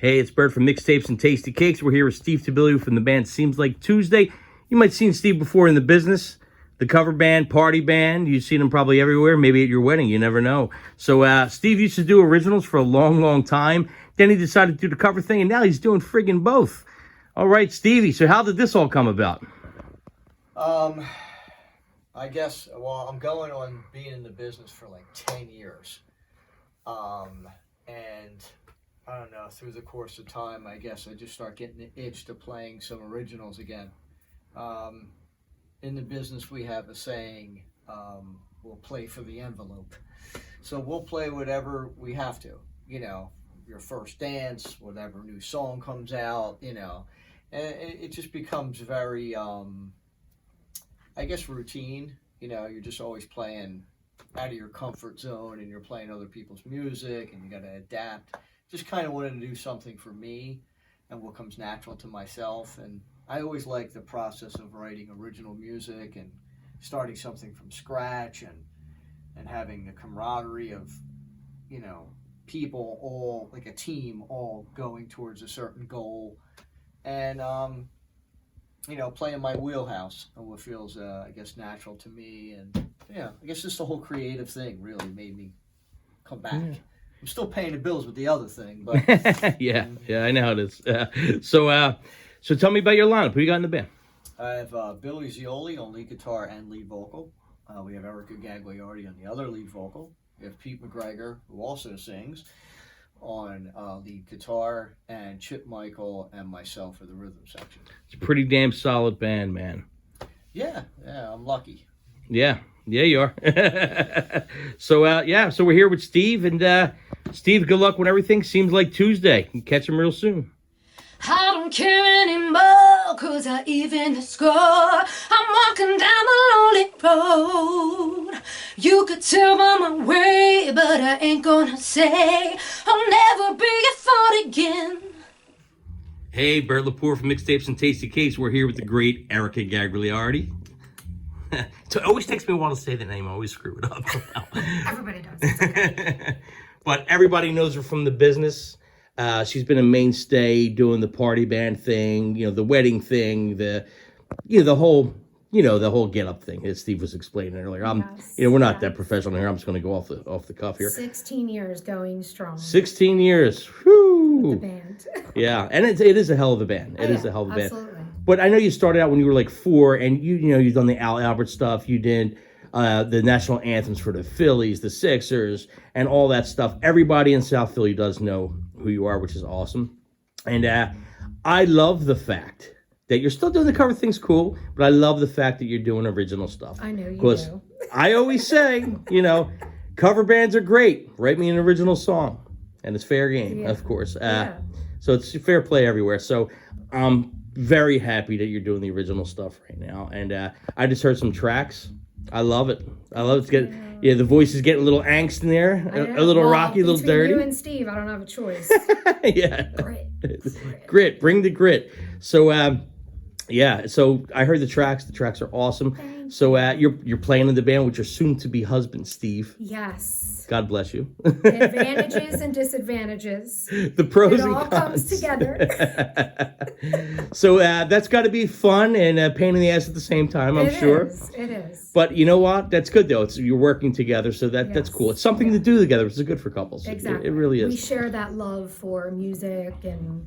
Hey, it's Bert from Mixtapes and Tasty Cakes. We're here with Steve Tabilio from the band Seems Like Tuesday. You might have seen Steve before in the business, the cover band, party band. You've seen him probably everywhere, maybe at your wedding. You never know. So Steve used to do originals for a long, long time. Then he decided to do the cover thing, and now he's doing friggin' both. All right, Stevie, so how did this all come about? I guess, well, I'm going on being in the business for like 10 years. And I don't know, through the course of time, I guess I just start getting the itch to playing some originals again. In the business, we have a saying, we'll play for the envelope. So we'll play whatever we have to, you know, your first dance, whatever new song comes out, you know, and it just becomes very, I guess, routine. You know, you're just always playing out of your comfort zone and you're playing other people's music and you got to adapt. Just kind of wanted to do something for me and what comes natural to myself. And I always like the process of writing original music and starting something from scratch and having the camaraderie of, you know, people all, like a team, all going towards a certain goal. And, you know, play in my wheelhouse and what feels, I guess, natural to me. And, yeah, I guess just the whole creative thing really made me come back. Yeah. I'm still paying the bills with the other thing, but... yeah, I know how it is. So tell me about your lineup. Who you got in the band? I have Billy Zeoli on lead guitar and lead vocal. We have Erica Gagliardi on the other lead vocal. We have Pete McGregor, who also sings, on lead guitar, and Chip Michael and myself for the rhythm section. It's a pretty damn solid band, man. Yeah, I'm lucky. Yeah, you are. So we're here with Steve, and Steve, good luck when everything seems like Tuesday. Catch him real soon. I don't care anymore, 'cause I even the score. I'm walking down the lonely road. You could tell by my way, but I ain't gonna say I'll never be a thought again. Hey, Bert Lepore from Mixtapes and Tasty Cakes. We're here with the great Erica Gagliardi. So it always takes me a while to say the name. I always screw it up. Everybody does. It's okay. But everybody knows her from the business. She's been a mainstay doing the party band thing, you know, the wedding thing, the whole get up thing as Steve was explaining earlier. We're not that professional here. I'm just going to go off the cuff here. 16 years going strong. 16 years. Whew. With the band. Yeah, and it is a hell of a band. It is a hell of a band. Absolutely. But I know you started out when you were like 4, and you've done the Al Albert stuff. You did the national anthems for the Phillies, the Sixers, and all that stuff. Everybody in South Philly does know who you are, which is awesome. And I love the fact that you're still doing the cover things, cool, but I love the fact that you're doing original stuff. I know you do. I always say, cover bands are great. Write me an original song, and it's fair game, of course. So it's fair play everywhere. So I'm very happy that you're doing the original stuff right now. And I just heard some tracks. I love it. It's getting, the voice is getting a little angst in there, a little rocky, a little dirty. You and Steve, I don't have a choice. Yeah. Grit. Bring the grit. So, so I heard the tracks. The tracks are awesome. So you're playing in the band with your soon-to-be husband, Steve. Yes. God bless you. Advantages and disadvantages. The pros and cons. It all comes together. So that's got to be fun and a pain in the ass at the same time, I'm sure. It is. But you know what? That's good, though. You're working together, so that's cool. It's something to do together, which is good for couples. Exactly. It really is. We share that love for music, and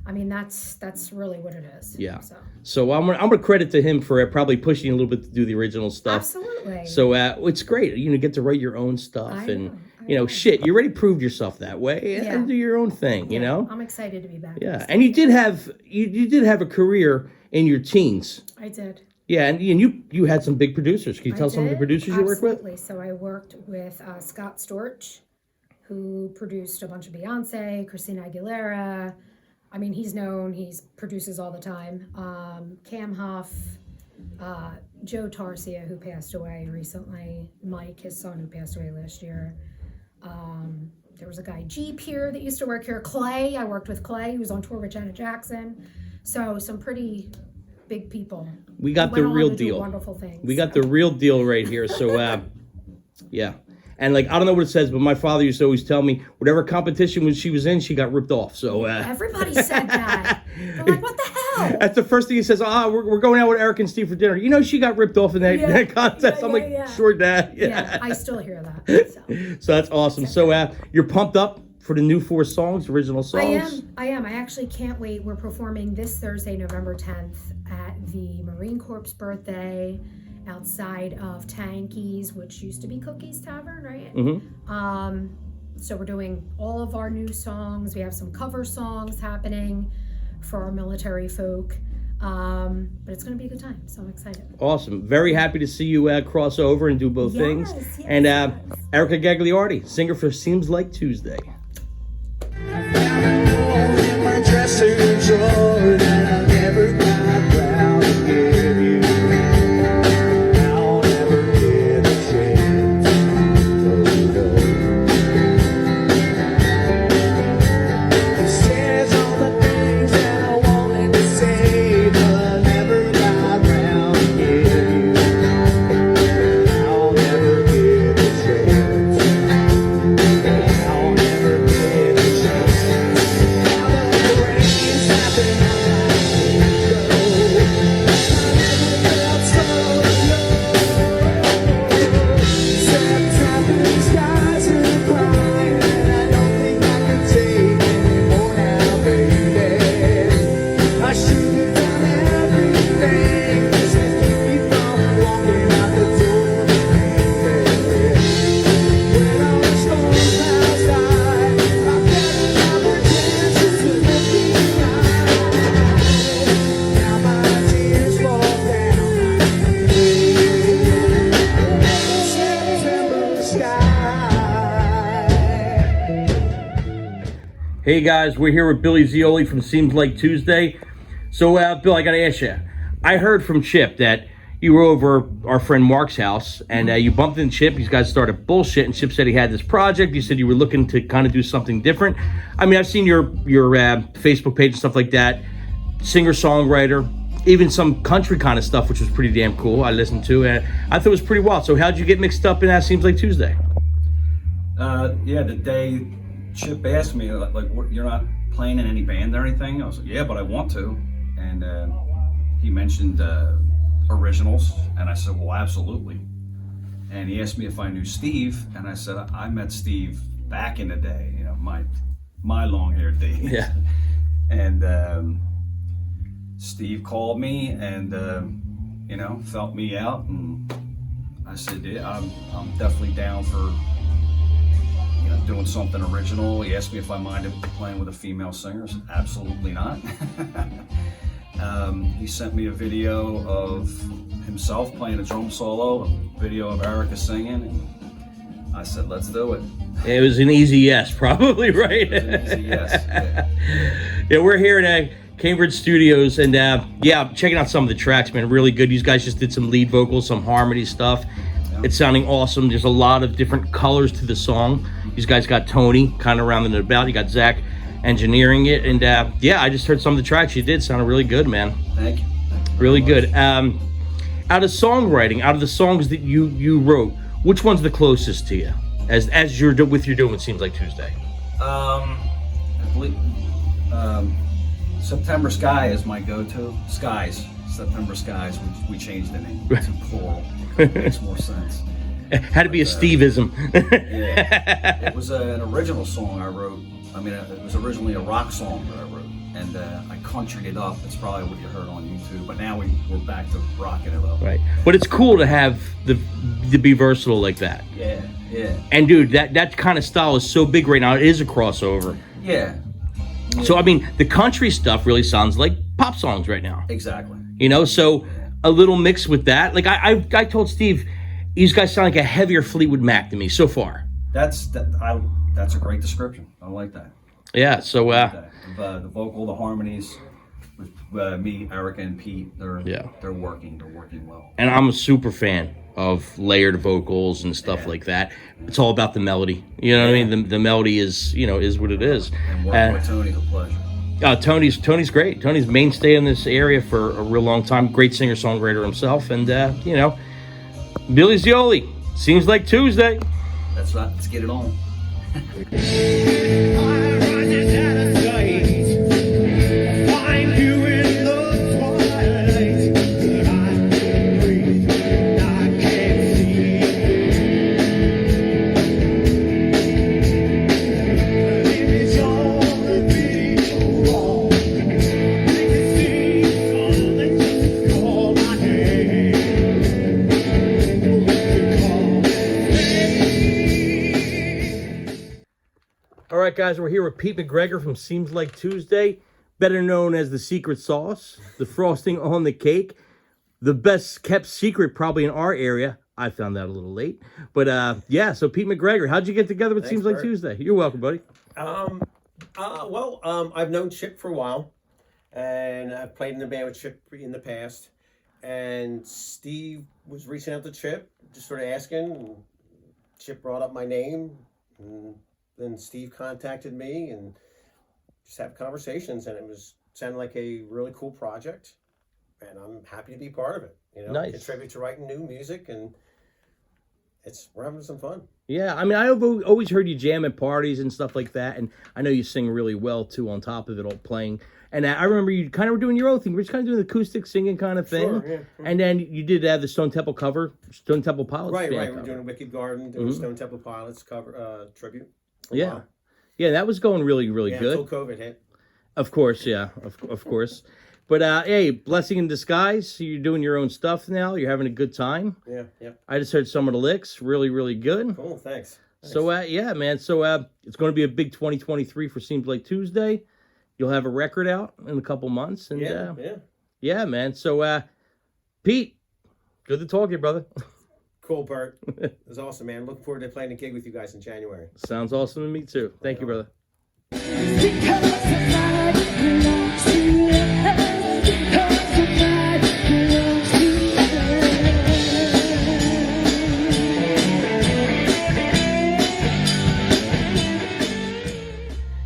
I mean, that's really what it is. Yeah. So I'm gonna credit to him for probably pushing you a little bit to do the original stuff. Absolutely. So it's great. Get to write your own stuff, you already proved yourself that way, and do your own thing. You know. I'm excited to be back. Yeah, and you did have a career in your teens. I did. Yeah, and you had some big producers. Can you tell some of the producers you worked with? Absolutely. So I worked with Scott Storch, who produced a bunch of Beyonce, Christina Aguilera. I mean, he's known. He produces all the time. Cam Huff, Joe Tarsia, who passed away recently. Mike, his son, who passed away last year. There was a guy, Jeep, here that used to work here. Clay, I worked with Clay. He was on tour with Janet Jackson. So some pretty big people. We got the real deal. Wonderful things. We got the real deal right here. So, yeah. And like, I don't know what it says, but my father used to always tell me whatever competition she was in, she got ripped off. So everybody said that. They're like, what the hell? that's the first thing he says. We're going out with Eric and Steve for dinner. You know, she got ripped off in that contest. I'm like, sure, Dad. Yeah, I still hear that. So that's awesome. So you're pumped up for the new 4 songs, original songs? I am. I actually can't wait. We're performing this Thursday, November 10th at the Marine Corps birthday outside of Tanky's, which used to be Cookie's Tavern, right? Mm-hmm. So we're doing all of our new songs. We have some cover songs happening for our military folk. But it's going to be a good time, so I'm excited. Awesome. Very happy to see you cross over and do both things. Yes, and Erica Gagliardi, singer for Seems Like Tuesday. Hey guys, we're here with Billy Zeoli from Seems Like Tuesday. So Bill, I gotta ask you, I heard from Chip that you were over our friend Mark's house and you bumped into Chip. You guys started bullshit, and Chip said he had this project. You said you were looking to kind of do something different. I mean, I've seen your Facebook page and stuff like that. Singer-songwriter, even some country kind of stuff, which was pretty damn cool. I listened to, and I thought it was pretty wild. So how'd you get mixed up in that Seems Like Tuesday? The day Chip asked me, like, what, you're not playing in any band or anything? I was like, yeah, but I want to. And he mentioned originals, and I said, well, absolutely. And he asked me if I knew Steve, and I said, I met Steve back in the day, you know, my long-haired days. Yeah. And Steve called me and, felt me out, and I said, yeah, I'm definitely down for doing something original. He asked me if I minded playing with a female singer. I said, absolutely not. He sent me a video of himself playing a drum solo, a video of Erica singing, and I said, let's do it. It was an easy yes, probably, right? It was an easy yes, yeah, we're here at Cambridge Studios, and checking out some of the tracks, man, really good. You guys just did some lead vocals, some harmony stuff. It's sounding awesome. There's a lot of different colors to the song. These guys got Tony kind of rounding it about. You got Zach engineering it. And I just heard some of the tracks you did. Sounded really good, man. Thank you. Really good. Out of songwriting, out of the songs that you wrote, which one's the closest to you as you're with your doing Seems Like Tuesday? I believe September Sky is my go-to. Skies. September Skies. We changed the name to plural. It makes more sense. It had to be a Steveism. Yeah. It was an original song I wrote. I mean, it was originally a rock song that I wrote, and I countryed it up. It's probably what you heard on YouTube, but now we're back to rocking it up. Right. But it's cool to have to be versatile like that. Yeah. And dude, that kind of style is so big right now. It is a crossover. Yeah. So I mean, the country stuff really sounds like pop songs right now. Exactly. So a little mix with that. Like I told Steve, these guys sound like a heavier Fleetwood Mac to me so far. That's a great description. I like that. Yeah. So the vocal, the harmonies with me, Erica, and Pete, they're working well. And I'm a super fan of layered vocals and stuff like that. It's all about the melody. You know what I mean? The melody is what it is. And working with Tony's a pleasure. Tony's great. Tony's mainstay in this area for a real long time. Great singer-songwriter himself. And, Billy Zeoli, Seems Like Tuesday. let's get it on. All right, guys, we're here with Pete McGregor from Seems Like Tuesday, better known as the secret sauce, the frosting on the cake, the best kept secret probably in our area. I found that a little late. But yeah, so Pete McGregor, how'd you get together with Thanks, Seems Like Bert. Tuesday? You're welcome, buddy. I've known Chip for a while, and I've played in the band with Chip in the past. And Steve was reaching out to Chip, just sort of asking. And Chip brought up my name, and then Steve contacted me, and just have conversations. And it sounded like a really cool project, and I'm happy to be part of it. You know, Nice. contribute to writing new music, and we're having some fun. Yeah, I mean, I've always heard you jam at parties and stuff like that, and I know you sing really well, too, on top of it all playing. And I remember you kind of were doing your own thing. You were just kind of doing the acoustic singing kind of thing. Sure, yeah. And then you did have the Stone Temple cover, Stone Temple Pilots Right. band We're cover. doing a Wicked Garden, doing a Stone Temple Pilots cover tribute. for a Yeah. while. Yeah, that was going really, really Yeah, good. until COVID hit. Of course, yeah, of course. But hey, blessing in disguise. So you're doing your own stuff now. You're having a good time. Yeah. I just heard some of the licks. Really, really good. Cool, thanks. So yeah, man. So it's going to be a big 2023 for Seems Like Tuesday. You'll have a record out in a couple months, and yeah, man. So Pete, good to talk to you, brother. Cool, Bert. It was awesome, man. Looking forward to playing a gig with you guys in January. Sounds awesome to me too. Thank you, brother.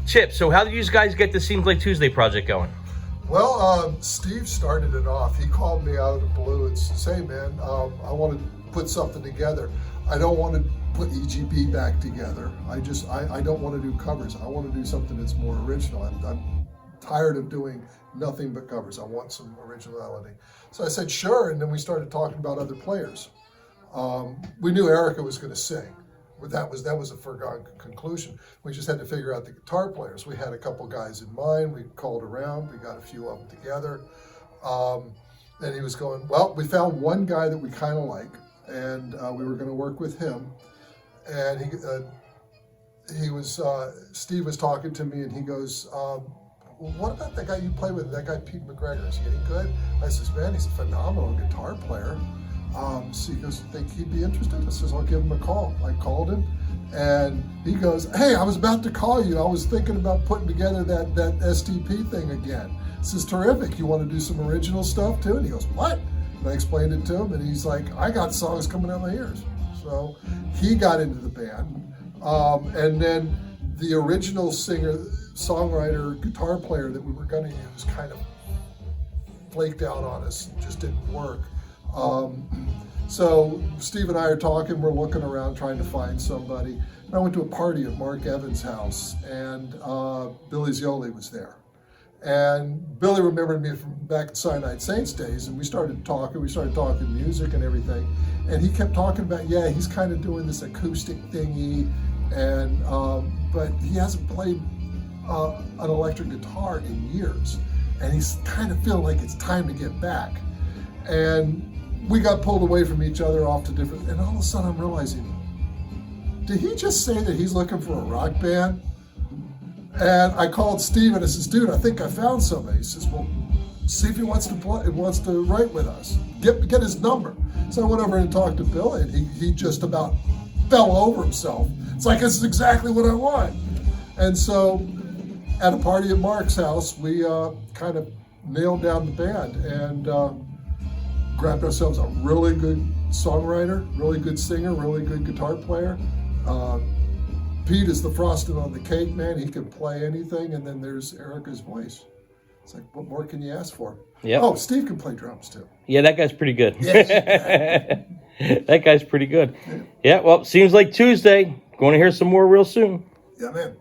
Chip, so how did you guys get the Seems Like Tuesday project going? Well, Steve started it off. He called me out of the blue and said, "Hey, man, I want to put something together. I don't want to put EGB back together. I don't want to do covers. I want to do something that's more original. I'm tired of doing nothing but covers. I want some originality." So I said, "Sure." And then we started talking about other players. We knew Erica was going to sing. But that was a foregone conclusion. We just had to figure out the guitar players. We had a couple guys in mind. We called around. We got a few of them together. And he was going, well, we found one guy that we kind of like, and we were going to work with him. And Steve was talking to me, and he goes, what about that guy you play with, that guy Pete McGregor? Is he any good? I says, man, he's a phenomenal guitar player. So he goes, think he'd be interested? I says, I'll give him a call. I called him, and he goes, hey, I was about to call you. I was thinking about putting together that STP thing again. This is terrific. You want to do some original stuff too? And he goes, what? And I explained it to him, and he's like, I got songs coming out of my ears. So he got into the band. And then the original singer, songwriter, guitar player that we were going to use kind of flaked out on us, just didn't work. So Steve and I are talking, we're looking around trying to find somebody. And I went to a party at Mark Evans' house, and Billy Zeoli was there. And Billy remembered me from back in Cyanide Saints days, and we started talking music and everything. And he kept talking about, yeah, he's kind of doing this acoustic thingy, and but he hasn't played an electric guitar in years. And he's kind of feeling like it's time to get back. And we got pulled away from each other off to different, and all of a sudden I'm realizing, did he just say that he's looking for a rock band? And I called Steve and I says, dude, I think I found somebody. He says, well, see if he wants to write with us. Get his number. So I went over and talked to Bill, and he just about fell over himself. It's like, this is exactly what I want. And so at a party at Mark's house, we kind of nailed down the band, and grabbed ourselves a really good songwriter, really good singer, really good guitar player. Pete is the frosting on the cake, man. He can play anything. And then there's Erica's voice. It's like, what more can you ask for? Yep. Oh, Steve can play drums too. Yeah, that guy's pretty good. Yes. That guy's pretty good. Yeah, well, seems like Tuesday. Going to hear some more real soon. Yeah, man.